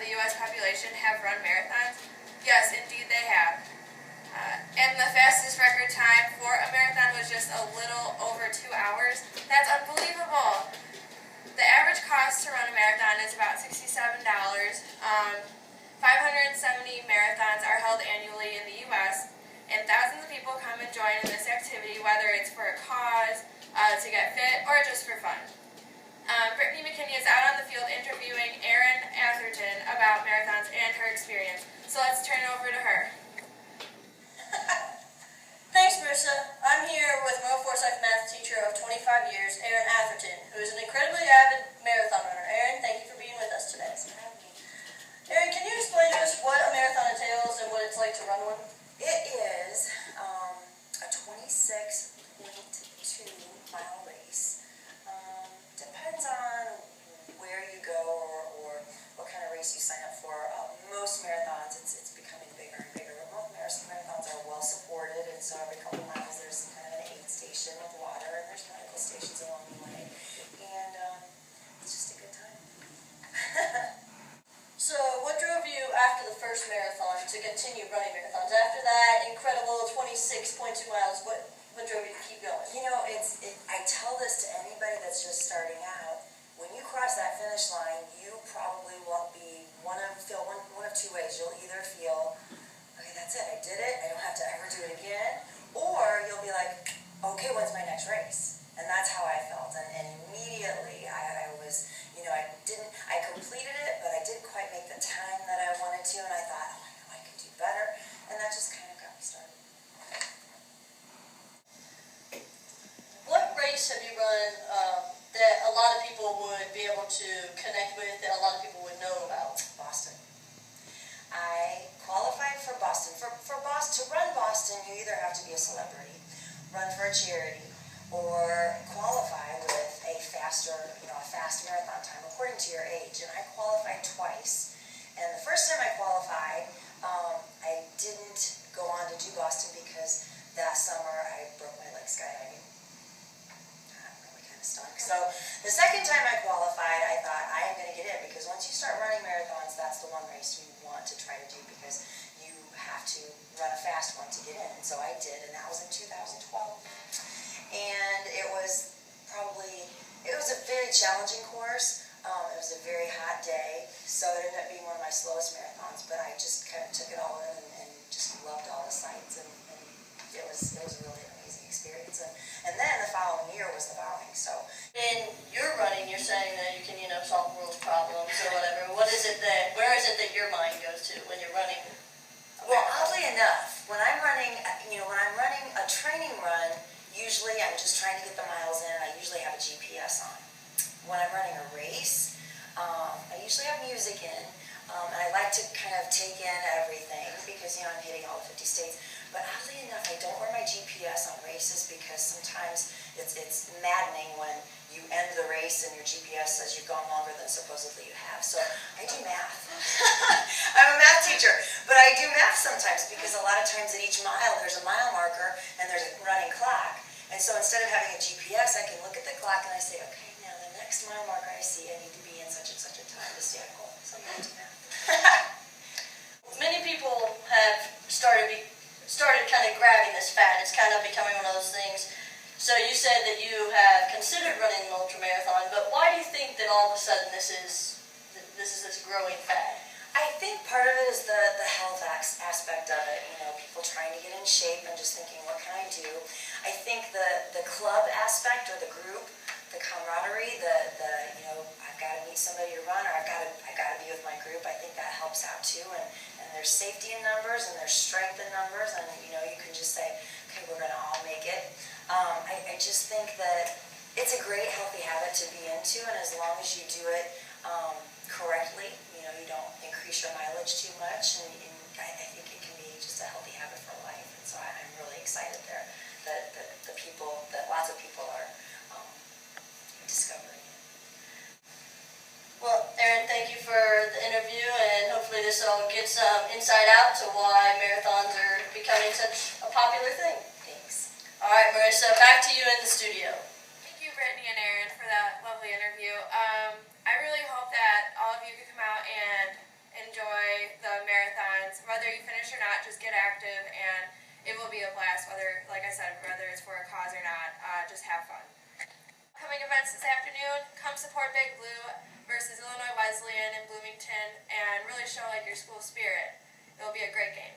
of the U.S. population have run marathons? Yes, indeed they have. And the fastest record time for a marathon was just a little over 2 hours. That's unbelievable. The average cost to run a marathon is about $67. 570 marathons are held annually in the U.S., and thousands of people come and join in this activity, whether it's for a cause, to get fit, or just for fun. Brittany McKinney is out on the field interviewing Erin Atherton about marathons and her experience. So let's turn it over to her. Thanks, Marissa. I'm here with Moral Forsyth math teacher of 25 years, Erin Atherton, who is an incredibly avid marathon runner. Erin, thank you for being with us today. Erin, can you explain to us what a marathon entails and what it's like to run one? It is a 26.2-mile race. Depends on where you go or what kind of race you sign up for. Most marathons, it's becoming bigger and bigger. Most marathons are well supported, and so every couple miles there's kind of an aid station with water, and there's medical stations along the way. And it's just a good time. So, what drove you after the first marathon to continue running marathons? After that incredible 26.2 miles, what drove you to keep going? You know, I tell this to anybody that's just starting out. When you cross that finish line, you probably will be one of two ways. You'll either feel, okay, that's it, I did it, I don't have to ever do it again, or you'll be like, okay, when's my next race? And that's how I felt. And immediately I was, I completed it, but I didn't quite make the time that I wanted to, and I thought, oh, I know I can do better, and that just kind of got me started. What race have you run that a lot of people would be able to connect with, that a lot of people would know about? Boston. I qualified for Boston. To run Boston, you either have to be a celebrity, run for a charity, or qualify with a fast marathon time according to your age. And I qualified twice. And the first time I qualified, I didn't go on to do Boston because that summer I broke my leg skydiving. That really kind of stunk. So the second time I qualified, I thought I am going to get in, because once you start running marathons, that's the one race you want to try to do, because you have to run a fast one to get in. And so I did, and that was in 2012. And it was a very challenging course. It was a very hot day, so it ended up being one of my slowest marathons, but I just kind of took it all in and just loved all the sights, and it was a really amazing experience. And then the following year was the bowling. So in your running, you're saying that you can, solve world's problems or whatever. Where is it that your mind goes to when you're running? Well, oddly enough, when I'm running a training run, usually I'm just trying to get the miles in, and I usually have a GPS on. When I'm running a race, I usually have music in, and I like to kind of take in everything, because, I'm hitting all the 50 states. But oddly enough, I don't wear my GPS on races, because sometimes it's maddening when you end the race and your GPS says you've gone longer than supposedly you have. So I do math. I'm a math teacher, but I do math sometimes, because a lot of times at each mile there's a mile marker and there's a running clock. And so instead of having a GPS, I can look at the clock and I say, okay, now the next mile marker I see, I need to be in such and such a time to stay on goal. So I do math. Many people have started kind of grabbing this fad. It's kind of becoming one of those things. So you said that you have considered running an ultramarathon, but why do you think that all of a sudden this is this growing fad? I think part of it is the health aspect of it. People trying to get in shape and just thinking, what can I do? I think the club aspect, or the group, the camaraderie, I've got to meet somebody to run, or I've got to be with my group. I think that helps out too. And there's safety in numbers, and there's strength in numbers, and you can just say, okay, we're going to all make it. I just think that it's a great healthy habit to be into, and as long as you do it correctly, you don't increase your mileage too much, and I think it can be just a healthy habit for life. And so I'm really excited there that lots of people are discovering it. Well, Erin, thank you for the interview, and hopefully this all gets insight out to why marathons are becoming such a popular thing. Thanks. All right, Marissa, back to you in the studio. Thank you, Brittany and Erin, for that lovely interview. I really hope that all of you could come out and enjoy the marathons. Whether you finish or not, just get active, and it will be a blast, whether, like I said, whether it's for a cause or not, just have fun. Upcoming events this afternoon, come support Big Blue versus Illinois Wesleyan in Bloomington and really show your school spirit. It will be a great game.